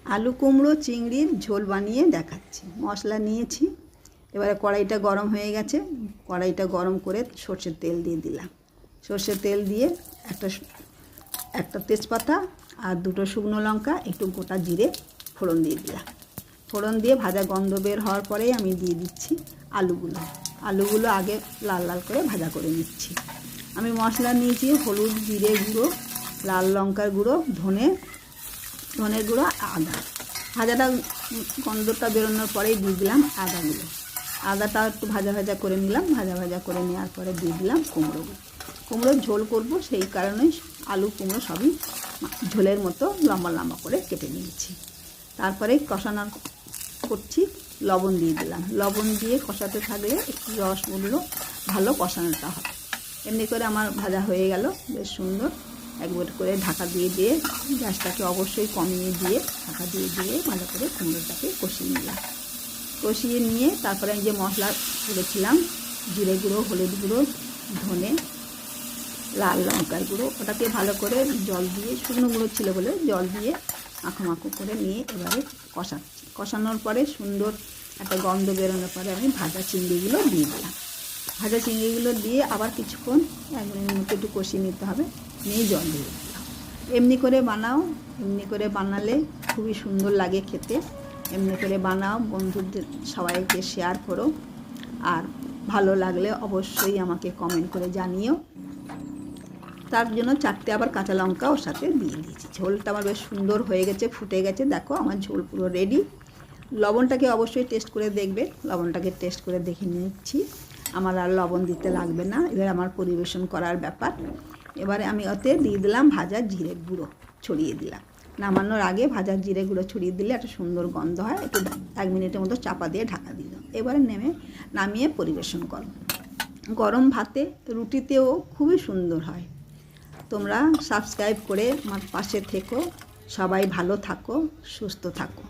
আলু কুমড়ো চিংড়ির ঝোল বানিয়ে দেখাচ্ছি। মশলা নিয়েছি, এবারে কড়াইটা গরম হয়ে গেছে। কড়াইটা গরম করে সর্ষের তেল দিয়ে দিলাম। সর্ষের তেল দিয়ে একটা তেজপাতা আর দুটো শুকনো লঙ্কা, একটু গোটা জিরে ফোড়ন দিয়ে দিলাম। ফোড়ন দিয়ে ভাজা গন্ধ বের হওয়ার পরেই আমি দিয়ে দিচ্ছি আলুগুলো আগে লাল লাল করে ভাজা করে নিচ্ছি। আমি মশলা নিয়েছি হলুদ, জিরে গুঁড়ো, লাল লঙ্কার গুঁড়ো, ধনের গুঁড়ো, আদা। ভাজাটা গন্ধটা বেরোনোর পরেই দিয়ে দিলাম আদাটা একটু ভাজা ভাজা করে নিলাম। ভাজা করে নেওয়ার পরে দিয়ে দিলাম কুমড়োর ঝোল করব, সেই কারণেই আলু কুমড়ো সবই ঝোলের মতো লম্বা লম্বা করে কেটে নিয়েছি। তারপরে কষানো করছি, লবণ দিয়ে দিলাম। লবণ দিয়ে কষাতে থাকলে একটু রসগুলো ভালো কষানোটা হবে। এমনি করে আমার ভাজা হয়ে গেল বেশ সুন্দর। একবার করে ঢাকা দিয়ে গ্যাসটাকে অবশ্যই কমিয়ে দিয়ে ঢাকা দিয়ে ভালো করে কুমড়োটাকে কষিয়ে নিলাম। কষিয়ে নিয়ে তারপরে আমি যে মশলা করেছিলাম, জিরে গুঁড়ো, হলুদ গুঁড়ো, ধনে, লাল লঙ্কার গুঁড়ো, ওটাকে ভালো করে জল দিয়ে, শুকনো গুঁড়ো ছিল বলে জল দিয়ে মাখো করে নিয়ে এবারে কষাচ্ছি। কষানোর পরে সুন্দর একটা গন্ধ বেরোনোর পরে আমি ভাজা চিংড়িগুলো দিয়ে দিলাম। ভাজা চিংড়িগুলো দিয়ে আবার কিছুক্ষণ 1 মিনিটের মতো একটু কষিয়ে নিতে হবে, নিয়ে জল দিয়ে দিলাম। এমনি করে বানালে খুবই সুন্দর লাগে খেতে। এমনি করে বানাও, বন্ধুদের সবাইকে শেয়ার করো, আর ভালো লাগলে অবশ্যই আমাকে কমেন্ট করে জানিও। তার জন্য 4টে আবার কাঁচা লঙ্কা ওর সাথে দিয়ে দিয়েছি। ঝোলটা আমার বেশ সুন্দর হয়ে গেছে, ফুটে গেছে। দেখো আমার ঝোল পুরো রেডি। লবণটাকে অবশ্যই টেস্ট করে দেখবে। লবণটাকে টেস্ট করে দেখে নিচ্ছি, আমার আর লবণ দিতে লাগবে না। এবার আমার পরিবেশন করার ব্যাপার। এবারে আমি ওতে দিয়ে দিলাম ভাজা জিরে গুঁড়ো, ছড়িয়ে দিলাম। নামানোর আগে ভাজা জিরে গুঁড়ো ছড়িয়ে দিলে একটা সুন্দর গন্ধ হয়। একটু 1 মিনিটের মতো চাপা দিয়ে ঢাকা দিয়ে দাও। এবারে নামিয়ে পরিবেশন করো। গরম ভাতে, রুটিতেও খুবই সুন্দর হয়। তোমরা সাবস্ক্রাইব করে আমার পাশে থেকো। সবাই ভালো থাকো, সুস্থ থাকো।